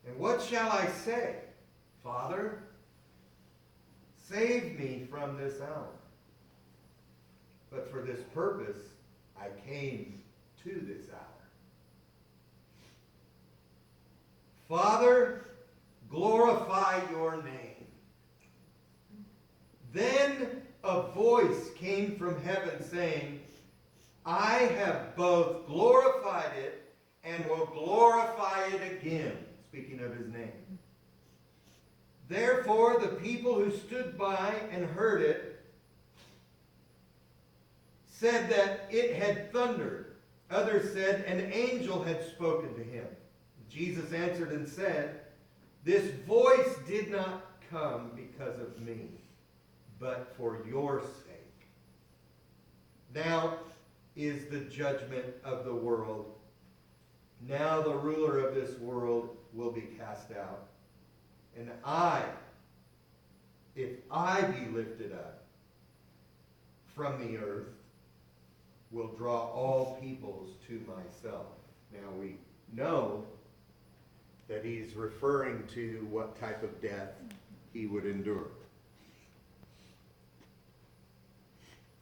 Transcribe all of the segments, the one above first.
And what shall I say? Father, save me from this hour. But for this purpose I came to this hour. Father, glorify your name. Then a voice came from heaven saying, I have both glorified it and will glorify it again. Speaking of his name. Therefore the people who stood by and heard it said that it had thundered. Others said an angel had spoken to him. Jesus answered and said, this voice did not come because of me, but for your sake. Now is the judgment of the world. Now the ruler of this world will be cast out. And if I be lifted up from the earth, will draw all peoples to myself. Now we know that he's referring to what type of death he would endure.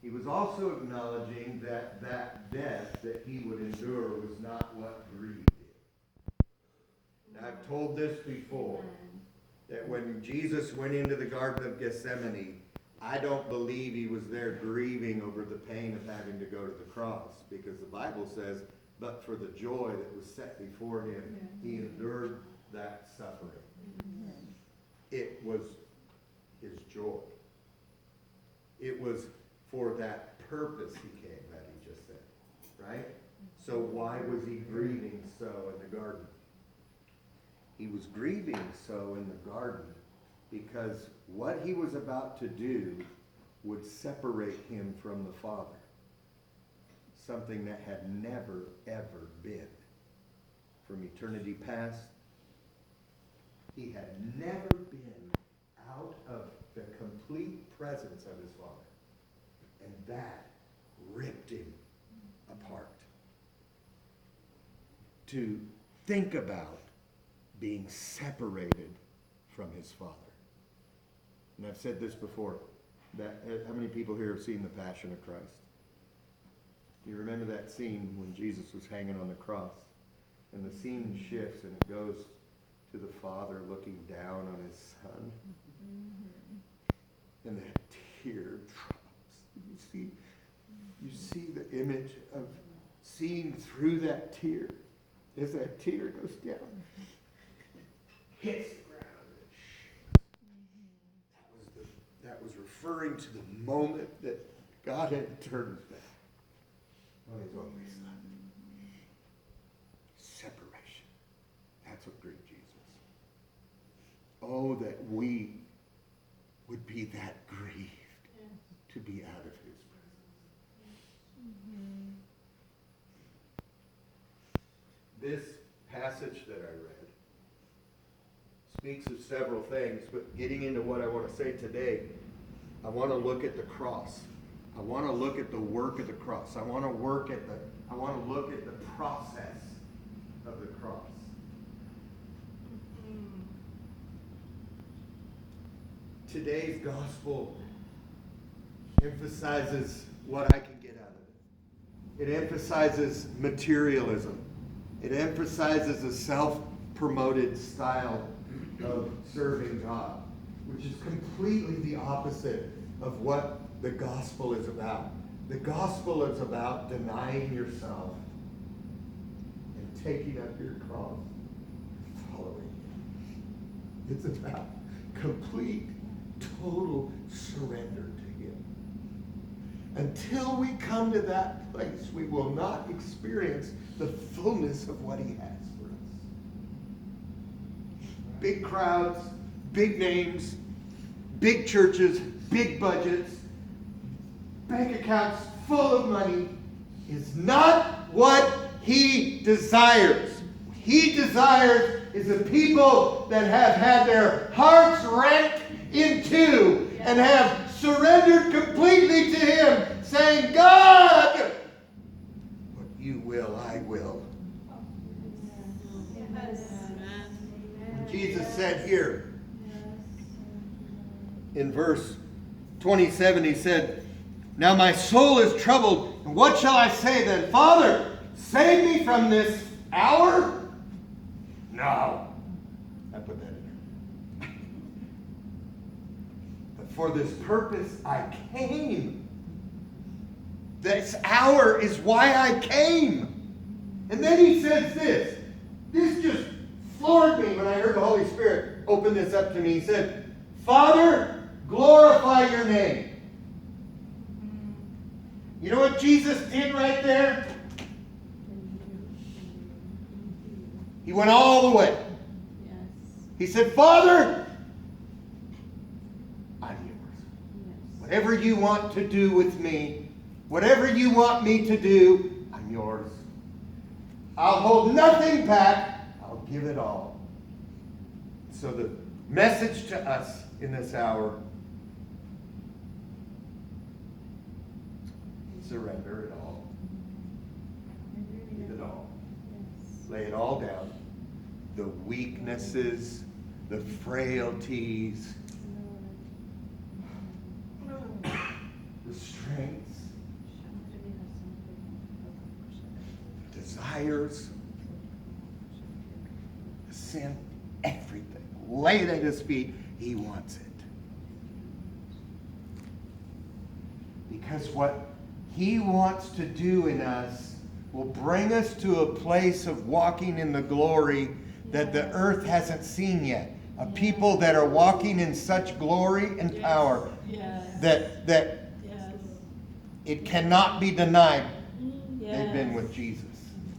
He was also acknowledging that death that he would endure was not what grieved him. Now, I've told this before, that when Jesus went into the Garden of Gethsemane, I don't believe he was there grieving over the pain of having to go to the cross, because the Bible says, but for the joy that was set before him, he endured that suffering. It was his joy. It was for that purpose he came, that he just said, right? So why was he grieving so in the garden? He was grieving so in the garden because what he was about to do would separate him from the Father. Something that had never, ever been. From eternity past, he had never been out of the complete presence of his Father. And that ripped him apart. To think about being separated from his Father. And I've said this before, that how many people here have seen The Passion of Christ? Do you remember that scene when Jesus was hanging on the cross? And the scene shifts and it goes to the Father looking down on his Son. And that tear drops. You see the image of seeing through that tear. As that tear goes down, hits the ground. That was referring to the moment that God had turned his back on his only Son. Separation. That's what grieved Jesus. Oh, that we would be that grieved to be out of his presence. This passage that I read speaks of several things, but getting into what I want to say today, I want to look at the cross. I want to look at the work of the cross. I want to look at the process of the cross. Today's gospel emphasizes what I can get out of it. It emphasizes materialism. It emphasizes a self-promoted style of serving God, which is completely the opposite of what the gospel is about. The gospel is about denying yourself and taking up your cross and following him. It's about complete, total surrender to him. Until we come to that place, we will not experience the fullness of what he has for us. Big crowds, big names, big churches, big budgets, bank accounts full of money is not what he desires. What he desires is a people that have had their hearts rent in two and have surrendered completely to him, saying, God, what you will, I will. Jesus said here in verse 27, he said, now my soul is troubled, and what shall I say then? Father, save me from this hour? No. I put that in there. But for this purpose I came. This hour is why I came. And then he says this. This just floored me when I heard the Holy Spirit open this up to me. He said, Father, glorify your name. You know what Jesus did right there? He went all the way. Yes. He said, Father, I'm yours. Yes. Whatever you want to do with me, whatever you want me to do, I'm yours. I'll hold nothing back. I'll give it all. So the message to us in this hour, surrender it all. Give it all. Lay it all down. The weaknesses, the frailties, the strengths, desires, the sin, everything. Lay it at his feet. He wants it. Because what he wants to do in us will bring us to a place of walking in the glory that the earth hasn't seen yet. A people that are walking in such glory and power that it cannot be denied they've been with Jesus.